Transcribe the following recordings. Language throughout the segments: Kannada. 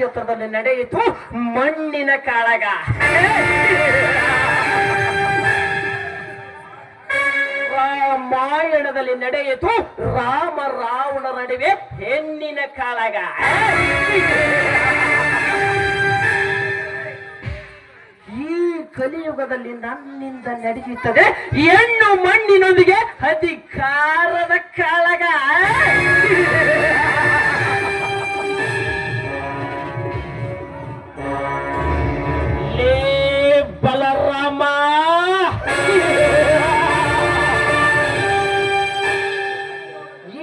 ಕ್ಷೇತ್ರದಲ್ಲಿ ನಡೆಯಿತು ಮಣ್ಣಿನ ಕಾಳಗ. ರಾಮಾಯಣದಲ್ಲಿ ನಡೆಯಿತು ರಾಮ ರಾವಣ ನಡುವೆ ಹೆಣ್ಣಿನ ಕಾಳಗ. ಈ ಕಲಿಯುಗದಲ್ಲಿ ನನ್ನಿಂದ ನಡೆಯುತ್ತದೆ ಹೆಣ್ಣು ಮಣ್ಣಿನೊಂದಿಗೆ ಅಧಿಕಾರದ ಕಾಳಗ. ಲೇ ಬಲರಾಮ,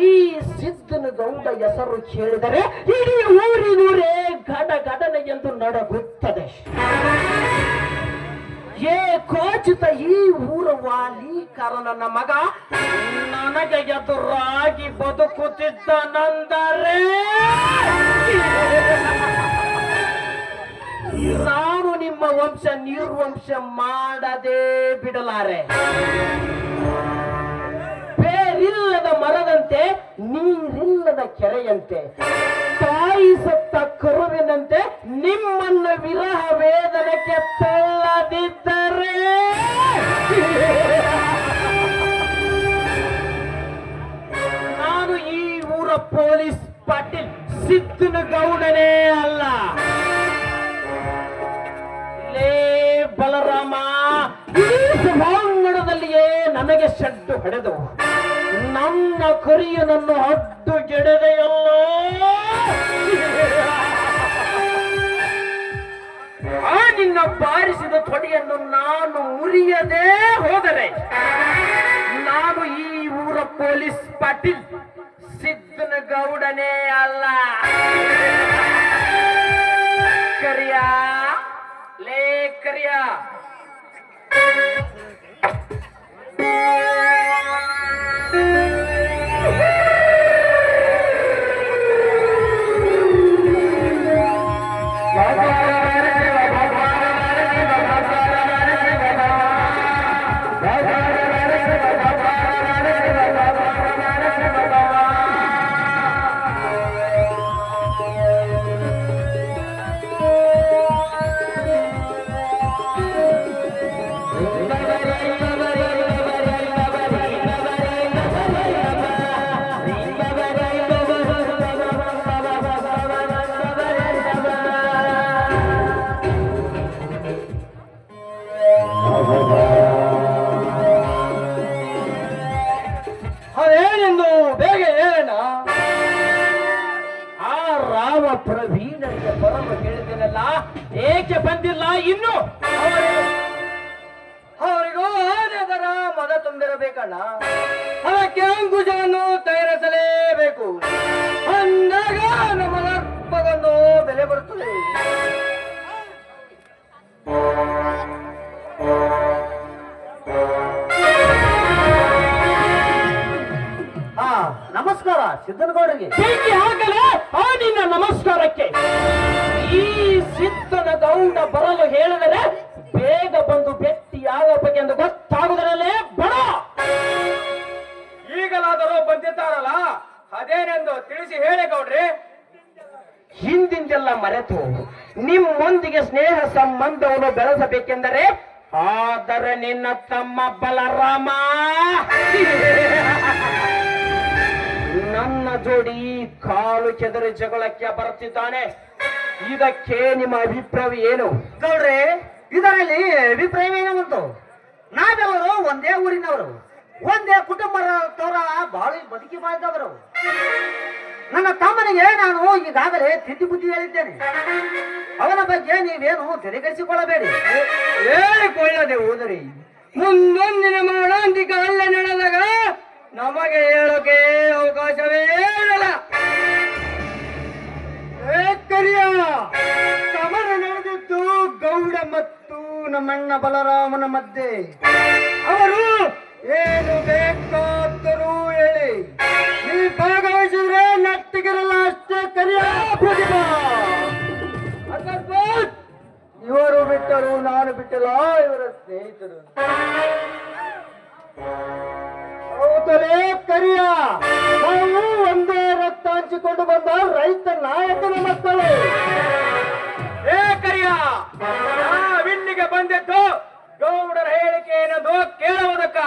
ಈ ಸಿದ್ದನ ಗೌಡ ಹೆಸರು ಕೇಳಿದರೆ ಇಡೀ ಊರಿನೂರೇ ಗಡ ಗಡನ ಎಂದು ನಡಗುತ್ತದೆ. ಖಚಿತ ಈ ಊರ ವಾಲೀಕರನ ಮಗ ನನಗೆ ಎದುರಾಗಿ ಬದುಕುತ್ತಿದ್ದನಂದರೆ ನಾನು ನಿಮ್ಮ ವಂಶ ನಿರ್ವಂಶ ಮಾಡದೇ ಬಿಡಲಾರೆ. ಬೇರಿಲ್ಲದ ಮರದಂತೆ, ನೀರಿಲ್ಲದ ಕೆರೆಯಂತೆ, ತಾಯಿ ಸತ್ತ ಕರುವಿನಂತೆ ನಿಮ್ಮನ್ನು ವಿರಹ ವೇದನಕ್ಕೆ ತಳ್ಳದಿದ್ದರೆ ನಾನು ಈ ಊರ ಪೊಲೀಸ್ ಪಾಟೀಲ್ ಸಿದ್ದನ ಗೌಡನೇ ಅಲ್ಲ. ಲೇ ಬಲರಾಮ, ಈ ಸಭಾಂಗಣದಲ್ಲಿಯೇ ನನಗೆ ಶೆಡ್ಡು ಹೊಡೆದು ನನ್ನ ಕರಿಯನನ್ನು ಅಡ್ಡು ಗೆಡದೆಯಲ್ಲೋ. ಆ ನಿನ್ನ ಬಾರಿಸಿದ ತೊಡೆಯನ್ನು ನಾನು ಮುರಿಯದೇ ಹೋದರೆ ನಾನು ಈ ಊರ ಪೊಲೀಸ್ ಪಾಟೀಲ್ ಸಿದ್ದನ ಗೌಡನೇ ಅಲ್ಲ. ಕರಿಯ, ಲೇ ಕರಿಯ, ಅದೇನೆಂದು ಬೇಗ ಹೇಳೋಣ. ಆ ರಾಮ ಪ್ರವೀಣರಿಗೆ ಬರಲು ಹೇಳಿದ್ದೇನಲ್ಲ, ಏಕೆ ಬಂದಿಲ್ಲ ಇನ್ನು? ಅವರಿಗೂ ಆನೆದರ ಮದ ತುಂಬಿರಬೇಕಣ್ಣ. ಅದಕ್ಕೆ ಅಂಕುಶವನ್ನು ತಯಾರಿಸಲೇಬೇಕು. ಅಂದಾಗ ನಮ್ಮ ಅರ್ಪಗೊಂದು ಬೆಲೆ ಬರುತ್ತದೆ. ನಮಸ್ಕಾರ ಸಿದ್ದನಗೌಡರಿಗೆ. ಆಗಲೇ ಆ ನಿನ್ನ ನಮಸ್ಕಾರಕ್ಕೆ ಈ ಸಿದ್ದನ ಗೌಡ ಬರಲು ಹೇಳಿದರೆ ಬೇಗ ಬಂದು ಭೇಟಿಯಾಗಬೇಕು ಎಂದು ಗೊತ್ತಾಗುವುದರಲ್ಲೇ ಬಡ. ಈಗಲಾದರೂ ಬಂದಿದ್ದಾರಲ್ಲ, ಅದೇನೆಂದು ತಿಳಿಸಿ ಹೇಳಿ ಗೌಡ್ರಿ. ಹಿಂದಿಂದೆಲ್ಲ ಮರೆತು ನಿಮ್ಮೊಂದಿಗೆ ಸ್ನೇಹ ಸಂಬಂಧವನ್ನು ಬೆಳೆಸಬೇಕೆಂದರೆ ಆದರೆ ನಿನ್ನ ತಮ್ಮ ಬಲರಾಮ ನನ್ನ ಜೋಡಿ ಕಾಲು ಕೆದರಿ ಜಗಳಕ್ಕೆ ಬರುತ್ತಿದ್ದಾನೆ. ಇದಕ್ಕೆ ನಿಮ್ಮ ಅಭಿಪ್ರಾಯ ಏನು? ಗೌಡ್ರೆ, ಇದರಲ್ಲಿ ಅಭಿಪ್ರಾಯ ಏನುಂಟು? ನಾವೆಲ್ಲರೂ ಒಂದೇ ಊರಿನವರು, ಒಂದೇ ಕುಟುಂಬದವರ ಬಾಳಿ ಬದುಕಿ ಮಾಡಿದವರು. ನನ್ನ ತಮ್ಮನಿಗೆ ನಾನು ಈಗಾಗಲೇ ತಿದ್ದಿ ಬುದ್ಧಿ ಹೇಳಿದ್ದೇನೆ. ಅವನ ಬಗ್ಗೆ ನೀವೇನು ತೆರೆಗೆಡಿಸಿಕೊಳ್ಳಬೇಡಿ. ಹೇಳಿಕೊಳ್ಳದೆ ಹೋದರೆ ಮುಂದೊಂದಿನ ಮಾಡಾಂತಿಕ ಅಲ್ಲ ನಡೆದಾಗ ನಮಗೆ ಹೇಳೋಕೆ ಅವಕಾಶವೇ ಇರಲ್ಲ. ಸಮರ ನಡೆದಿದ್ದು ಗೌಡ ಮತ್ತು ನಮ್ಮಣ್ಣ ಬಲರಾಮನ ಮಧ್ಯೆ. ಅವರು ಏನು ಬೇಕಾದರೂ ಹೇಳಿ, ನೀ ಭಾಗವಹಿಸಿದ್ರೆ ನಟ್ಟಿಗಿರಲ್ಲ ಅಷ್ಟೇ. ಕರಿಯ ಪ್ರತಿಭಾ, ಇವರು ಬಿಟ್ಟರು, ನಾನು ಬಿಟ್ಟಲ್ಲ, ಇವರ ಸ್ನೇಹಿತರು. ಹೌದಲೇ ಕರಿಯ, ನಾವು ಒಂದೇ ರಕ್ತ ಹಂಚಿಕೊಂಡು ಬಂದ ರೈತ ನಾಯಕನ ಮಕ್ಕಳು. ಏ ಕರಿಯ, ನಾವಿಲ್ಲಿಗೆ ಬಂದಿದ್ದು ಗೌಡರ ಹೇಳಿಕೆ ಏನದು ಕೇಳುವುದಕ್ಕ,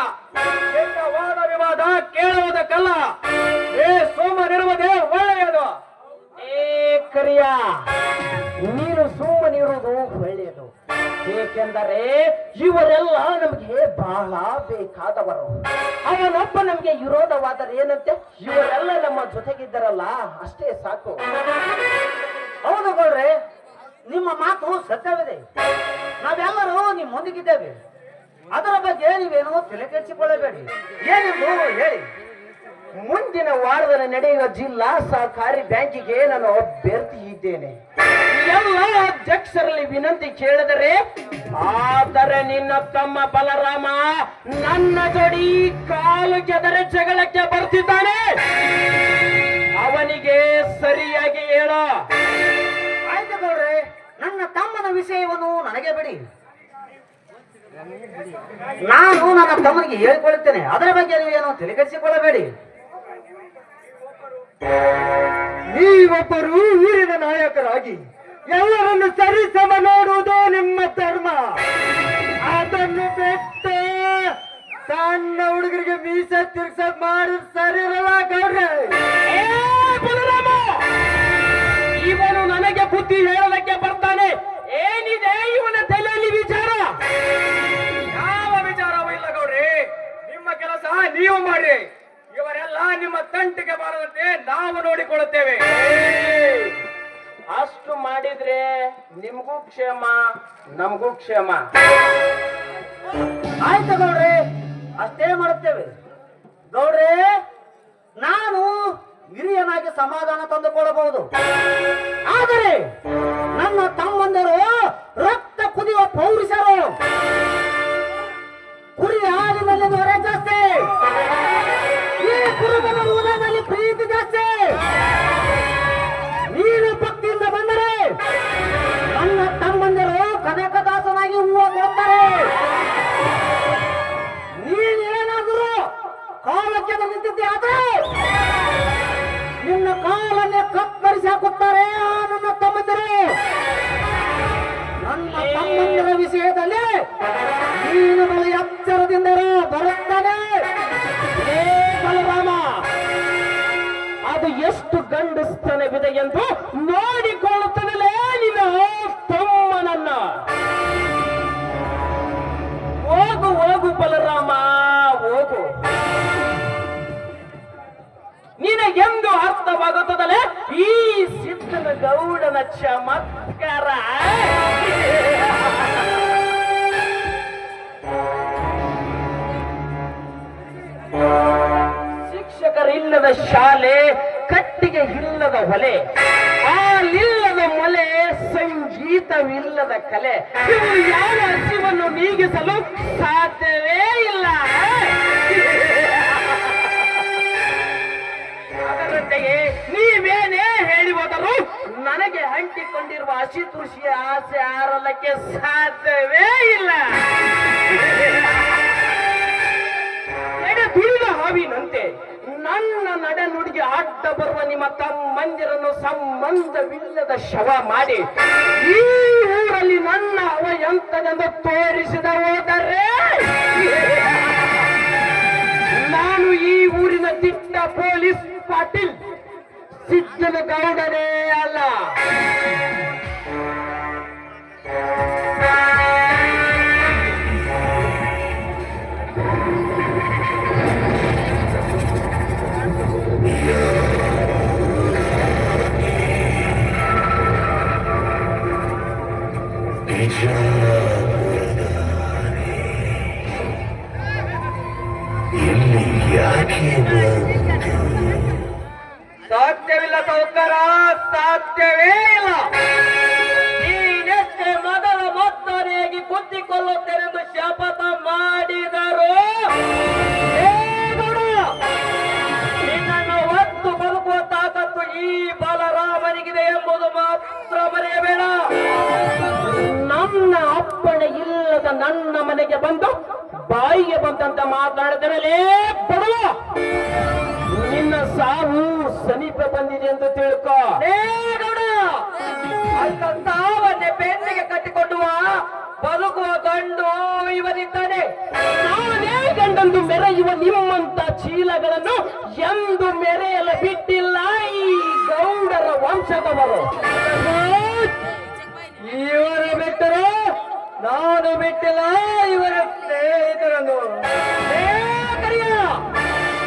ನಿನ್ನ ವಾದ ವಿವಾದ ಕೇಳುವುದಕ್ಕಲ್ಲ. ಏ ಸುಮ್ಮನಿರುವುದೇ ಒಳ್ಳೆಯದು. ಏ ಕರಿಯ, ನೀನು ಸುಮ್ಮನಿರುವುದು ಒಳ್ಳೆಯದು. ಏಕೆಂದರೆ ಇವರೆಲ್ಲ ನಮಗೆ ಬಹಳ ಬೇಕಾದವರು. ಅವನೊಬ್ಬ ನಮಗೆ ವಿರೋಧವಾದರೆ ಏನಂತೆ, ಇವರೆಲ್ಲ ನಮ್ಮ ಜೊತೆಗಿದ್ದರಲ್ಲ ಅಷ್ಟೇ ಸಾಕು. ಹೌದು ಗೌಡ್ರೆ, ನಿಮ್ಮ ಮಾತು ಸತ್ಯವಿದೆ. ನಾವೆಲ್ಲರೂ ನಿಮ್ಮೊಂದಿಗಿದ್ದೇವೆ. ಅದರ ಬಗ್ಗೆ ನೀವೇನು ತಲೆ ಕೆಡಿಸಿಕೊಳ್ಳಬೇಡಿ. ಏನೆಂದು ಹೇಳಿ. ಮುಂದಿನ ವಾರದಲ್ಲಿ ನಡೆಯುವ ಜಿಲ್ಲಾ ಸಹಕಾರಿ ಬ್ಯಾಂಕಿಗೆ ನಾನು ಅಭ್ಯರ್ಥಿ ಇದ್ದೇನೆ. ಎಲ್ಲ ಅಧ್ಯಕ್ಷರಲ್ಲಿ ವಿನಂತಿ ಕೇಳಿದರೆ, ಆದರೆ ನಿನ್ನ ತಮ್ಮ ಬಲರಾಮ ನನ್ನ ಜೋಡಿ ಕಾಲು ಕೆದರೆ ಜಗಳಕ್ಕೆ ಬರ್ತಿದ್ದಾನೆ. ಅವನಿಗೆ ಸರಿಯಾಗಿ ಹೇಳ. ಆಯ್ತು ಗೌಡ್ರೆ, ನನ್ನ ತಮ್ಮನ ವಿಷಯವನ್ನು ನನಗೆ ಬಿಡಿ. ನಾನು ನನ್ನ ತಮ್ಮನಿಗೆ ಹೇಳಿಕೊಳ್ಳುತ್ತೇನೆ. ಅದರ ಬಗ್ಗೆ ನೀವೇನು ತಲೆ ಕೆಡಿಸಿಕೊಳ್ಳಬೇಡಿ. ನೀವೊಬ್ಬರು ಊರಿನ ನಾಯಕರಾಗಿ ಎಲ್ಲರನ್ನು ಸರಿಸಮ ನೋಡುವುದು ನಿಮ್ಮ ಧರ್ಮ. ಅದನ್ನು ಬಿಟ್ಟು ಸಣ್ಣ ಹುಡುಗರಿಗೆ ಮೀಸೆ ತಿರ್ಸ ಮಾಡಿ ಸರಿ ಇರಲ್ಲ ಗೌಡ್ರೆ. ಏ ಬಲರಾಮ, ಇವನು ನನಗೆ ಬುದ್ಧಿ ಹೇಳೋದಕ್ಕೆ ಬರ್ತಾನೆ. ಏನಿದೆ ಇವನ ತಲೆಯಲ್ಲಿ ವಿಚಾರ? ಯಾವ ವಿಚಾರವೂ ಇಲ್ಲ ಗೌಡ್ರಿ. ನಿಮ್ಮ ಕೆಲಸ ನೀವು ಮಾಡಿ. ಇವರೆಲ್ಲ ನಿಮ್ಮ ತಂಟಿಗೆ ಬಾರದಂತೆ ನಾವು ನೋಡಿಕೊಳ್ಳುತ್ತೇವೆ. ಅಷ್ಟು ಮಾಡಿದ್ರೆ ನಿಮ್ಗೂ ಕ್ಷೇಮ, ನಮಗೂ ಕ್ಷೇಮ. ಆಯ್ತು ಗೌಡ್ರೆ, ಅಷ್ಟೇ ಮಾಡುತ್ತೇವೆ. ಗೌಡ್ರೆ, ನಾನು ಹಿರಿಯನಾಗಿ ಸಮಾಧಾನ ತಂದುಕೊಳ್ಳಬಹುದು. ಆದರೆ ನನ್ನ ತಮ್ಮಂದರು ರಕ್ತ ಕುದಿಯುವ ಪೌರುಷರು. ಕುರಿ ಹಾಲಿನಲ್ಲಿ ನೊರೆ ಜಾಸ್ತಿ, ಈ ಕುರುಬನ ಹೃದಯದಲ್ಲಿ ಪ್ರೀತಿ ಜಾಸ್ತಿ. ನೀನು ಭಕ್ತಿಯಿಂದ ಬಂದರೆ ನನ್ನ ತಮ್ಮಂದಿರು ಕನಕದಾಸನಾಗಿ ಹೂವು ಕೊಡ್ತಾರೆ. ನೀನೇನಾದರೂ ಕಾಲಕ್ಕೆ ನಿಂತಿದ್ದೆ ಆದ್ರೆ ನಿನ್ನ ಕಾಲನ್ನೇ ಕತ್ತರಿಸಿ ಹಾಕುತ್ತಾರೆ ನನ್ನ ತಮ್ಮಂದಿರು. ನನ್ನ ತಮ್ಮಂದಿರ ವಿಷಯದಲ್ಲಿ ನೀನು ಬಹಳ ಎಚ್ಚರದಿಂದ ಬರುತ್ತಾನೆ. ಏ ಬಲರಾಮ, ಅದು ಎಷ್ಟು ಗಂಡಸ್ತನವಿದೆ ಎಂದು ನೋಡಿಕೊಳ್ಳುತ್ತದಲೇ ನಿನ್ನ ತಮ್ಮನನ್ನ. ಹೋಗು ಹೋಗು ಬಲರಾಮ, ಹೋಗು. ನಿನಗೆಂದು ಅರ್ಥವಾಗುತ್ತದಲೇ ಈ ಸಿದ್ದನ ಗೌಡನ ಚಮತ್ಕಾರ. ಶಿಕ್ಷಕರಿಲ್ಲದ ಶಾಲೆ, ಕಟ್ಟಿಗೆ ಇಲ್ಲದ ಹೊಲೆ, ಹಾಲಿಲ್ಲದ ಮೊಲೆ, ಸಂಗೀತವಿಲ್ಲದ ಕಲೆ. ಇವು ಯಾವ ಹಸಿವನ್ನು ನೀಗಿಸಲು ಸಾಧ್ಯವೇ ಇಲ್ಲ. ಅದರಂತೆಯೇ ನೀವೇನೇ ಹೇಳಿ ಹೋದರೂ ನನಗೆ ಅಂಟಿಕೊಂಡಿರುವ ಹಸಿ ತುಳಸಿಯ ಆಸೆ ಆರಲಕ್ಕೆ ಸಾಧ್ಯವೇ ಇಲ್ಲ. ಎಡೆ ತುಳಿದ ಹಾವಿನಂತೆ ನನ್ನ ನಡೆನುಡಿಗೆ ಅಡ್ಡ ಬರುವ ನಿಮ್ಮ ತಮ್ಮಂದಿರನ್ನು ಸಂಬಂಧವಿಲ್ಲದ ಶವ ಮಾಡಿ ಈ ಊರಲ್ಲಿ ನನ್ನ ಅವ ಎಂತನೆಂದು ತೋರಿಸಿದ ಹೋದರೆ ನಾನು ಈ ಊರಿನ ದಿಟ್ಟ ಪೊಲೀಸ್ ಪಾಟೀಲ್ ಸಿದ್ದನ ಗೌಡನೇ ಅಲ್ಲ. ಸಾಧ್ಯವಿಲ್ಲ ಸೌಕರ, ಸಾಧ್ಯವೇ ಇಲ್ಲ. ನೀನೆಷ್ಟೇ ಮೊದಲ ಮೊತ್ತನೆಯಾಗಿ ಕುತ್ತಿಕೊಳ್ಳುತ್ತೇನೆಂದು ಶಪಥ ಮಾಡಿದರು ನಿನ್ನನ್ನು ಒತ್ತು ಬದುಕುವ ತಾಕತ್ತು ಈ ಬಲರಾಮನಿಗಿದೆ ಎಂಬುದು ಮಾತ್ರ ಮರೆಯಬೇಡ. ನನ್ನ ಅಪ್ಪಣೆ ಇಲ್ಲದ ನನ್ನ ನನ್ನ ಮನೆಗೆ ಬಂದು ಬಾಯಿಗೆ ಬಂದಂತ ಮಾತಾಡಿದರಲೇ ಬಡವ, ನಿನ್ನ ಸಾವು ಸಮೀಪ ಬಂದಿದೆ ಎಂದು ತಿಳ್ಕೊ. ಅಂತ ಸಾವನ್ನೇ ಬೆನ್ನಿಗೆ ಕಟ್ಟಿಕೊಂಡುವ ಬದುಕುವ ಗಂಡು ಇವನಿದ್ದಾನೆ. ನಾನೇ ಗಂಡಂದು ಮೆರೆಯುವ ನಿಮ್ಮಂತ ಚೀಲಗಳನ್ನು ಎಂದು ಮೆರೆಯಲು ಬಿಟ್ಟಿಲ್ಲ ಈ ಗೌಡರ ವಂಶದವರು. ಇವರ ಬಿಟ್ಟರು ನಾನು ಬಿಟ್ಟಿಲ್ಲ ಇವರ ಸ್ನೇಹಿತರನ್ನು.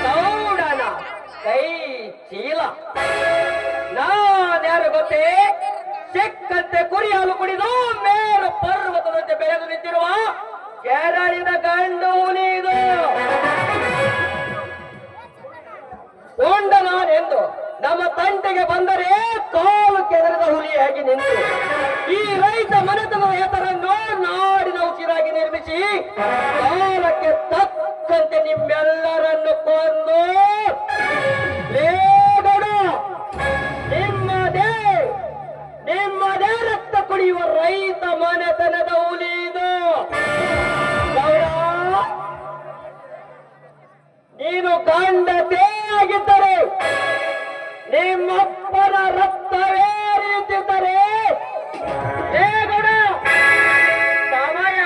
ಗೌಡನ ಕೈ ಚೀಲ ನಾನ್ಯಾರು ಗೊತ್ತೇ? ಸಿಕ್ಕಂತೆ ಕುರಿ ಹಾಲು ಕುಡಿದು ಮೇರು ಪರ್ವತದಂತೆ ಬೆಳೆದು ನಿಂತಿರುವ ಕೆರಳಿದ ಗಂಡು ಹುಲಿ ಇದು. ಕೊಂಡ ನಾನೆಂದು ನಮ್ಮ ತಂಟೆಗೆ ಬಂದರೆ ಕಾಲು ಕೆದರಿದ ಹುಲಿಯಾಗಿ ನಿಂತು ಈ ರೈತ ಮನೆತನದ ಹೆಸರನ್ನು ನಾಡಿನ ಉಸಿರಾಗಿ ನಿರ್ಮಿಸಿ ಕಾಲಕ್ಕೆ ತಕ್ಕಂತೆ ನಿಮ್ಮೆಲ್ಲರನ್ನು ಕೊಂದು ನಿಮ್ಮದೇ ರಕ್ತ ಕುಡಿಯುವ ರೈತ ಮನೆತನದ ಹುಲಿ ಇದು. ನೀನು ಗಂಡತೆ ಆಗಿದ್ದರೆ, ನಿಮ್ಮಪ್ಪನ ರಕ್ತವೇ ರೀತಿದ್ದರೆ ಸಮಯ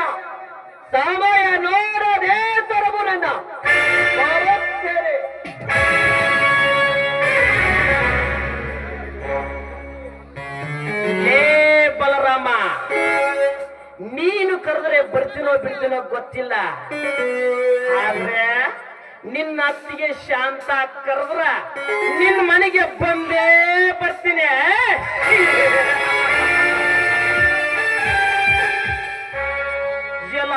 ಸಮಯ ನೋಡದೆ ತರಬು ನನ್ನ ಬರುತ್ತೇನೆ. ಬಲರಾಮ, ನೀನು ಕರೆದ್ರೆ ಬರ್ತೀನೋ ಬಿಡ್ತೀನೋ ಗೊತ್ತಿಲ್ಲ, ಆದ್ರೆ ನಿನ್ನ ಅತ್ತಿಗೆ ಶಾಂತ ಕರೆದ್ರ ನಿನ್ನ ಮನೆಗೆ ಬಂದೇ ಬರ್ತೀನಿ. ಜಲ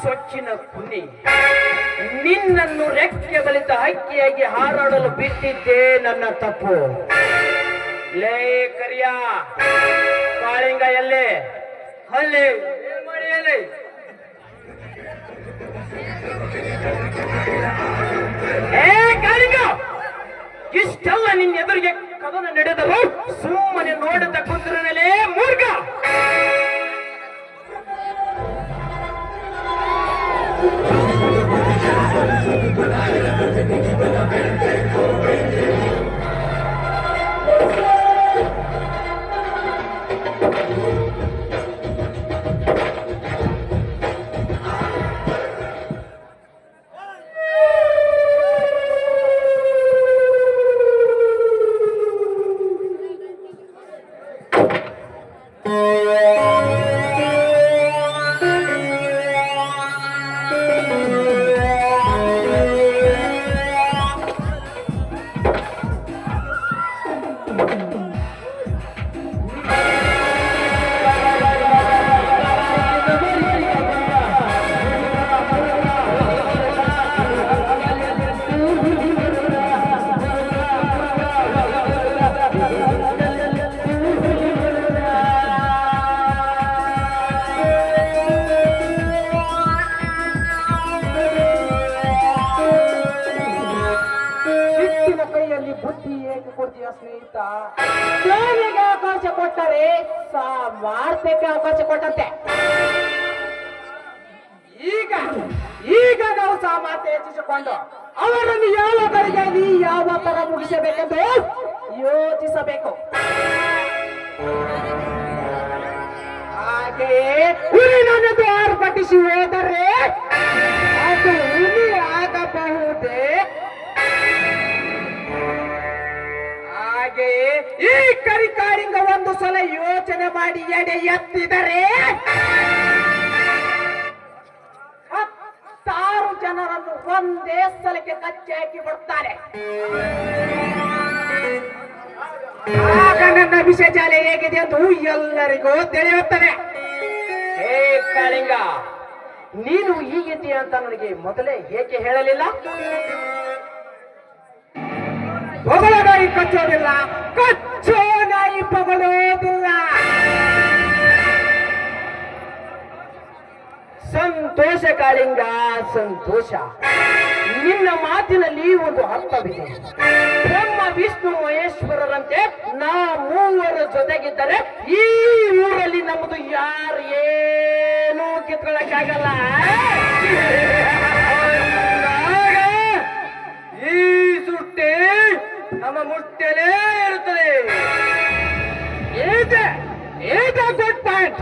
ಸೊಚ್ಚಿನ ಕುನಿ, ನಿನ್ನನ್ನು ರೆಕ್ಕೆ ಬಲಿತ ಹಕ್ಕಿಯಾಗಿ ಹಾರಾಡಲು ಬಿಟ್ಟಿದ್ದೇ ನನ್ನ ತಪ್ಪು. ಲೇ ಕರಿಯ ಕಾಳಿಂಗ ಎಲ್ಲೇ? ಅಲ್ಲಿ ಮಳೆಯಲ್ಲಿ ಕಾಳಿಂಗ, ಇಷ್ಟೆಲ್ಲ ನಿನ್ನ ಎದುರಿಗೆ ಕದನ ನಡೆದರು ಸುಮ್ಮನೆ ನೋಡುತ್ತಾ ಕುಂತಿರಲೇ ಮೂರ್ಖ. ಸ್ನೇಹಿತ, ಸೇವೆಗೆ ಅವಕಾಶ ಕೊಟ್ಟರೆ ಸಾಮರ್ಥ್ಯಕ್ಕೆ ಅವಕಾಶ ಕೊಟ್ಟಂತೆ. ಈಗ ನಾವು ಸಾಮರ್ಥ್ಯ ಹೆಚ್ಚಿಸಿಕೊಂಡು ಅವರನ್ನು ಯಾವ ಕಡೆಗಾಗಿ ಯಾವ ತರ ಮುಗಿಸಬೇಕೆಂದು ಯೋಚಿಸಬೇಕು. ಹಾಗೆಯೇ ಹುಲಿನನ್ನು ಆರ್ಭಟಿಸಿ ಹೋದರೆ ಅದು ಹುಲಿ ಆಗಬಹುದೇ? ಹಾಗೆಯೇ ಈ ಕರಿಕಾಳಿಂಗ ಒಂದು ಸಲ ಯೋಚನೆ ಮಾಡಿ ಎಡೆ ಎತ್ತಿದರೆ 10,000 ಜನರನ್ನು ಒಂದೇ ಸ್ಥಳಕ್ಕೆ ಕಚ್ಚಿ ಹಾಕಿ ಬಿಡ್ತಾರೆ. ಆಗ ನನ್ನ ವಿಷಜಾಲ ಹೇಗಿದೆ ಎಂದು ಎಲ್ಲರಿಗೂ ತಿಳಿಯುತ್ತದೆ. ಹೇ ಕಾಳಿಂಗ, ನೀನು ಹೀಗಿದ್ದೀಯ ಅಂತ ನನಗೆ ಮೊದಲೇ ಏಕೆ ಹೇಳಲಿಲ್ಲ? ಹೊಗಳ ನಾಯಿ ಕಚ್ಚೋದಿಲ್ಲ, ಕಚ್ಚೋ ನಾಯಿ ಪಗಳೋದಿಲ್ಲ. ಸಂತೋಷ ಕಾಳಿಂಗ, ಸಂತೋಷ. ನಿನ್ನ ಮಾತಿನಲ್ಲಿ ಒಂದು ಅರ್ಥವಿದೆ. ಬ್ರಹ್ಮ ವಿಷ್ಣು ಮಹೇಶ್ವರರಂತೆ ನಾ ಮೂವರ ಜೊತೆಗಿದ್ದರೆ ಈ ಊರಲ್ಲಿ ನಮ್ಮದು ಯಾರು ಏನೂ ಕಿತ್ಕೊಳ್ಳಕ್ಕಾಗಲ್ಲ. ಈ ಸುಟ್ಟಿ ನಮ್ಮ ಮುಟ್ಟೆಲೇ ಇರುತ್ತದೆ. Good point.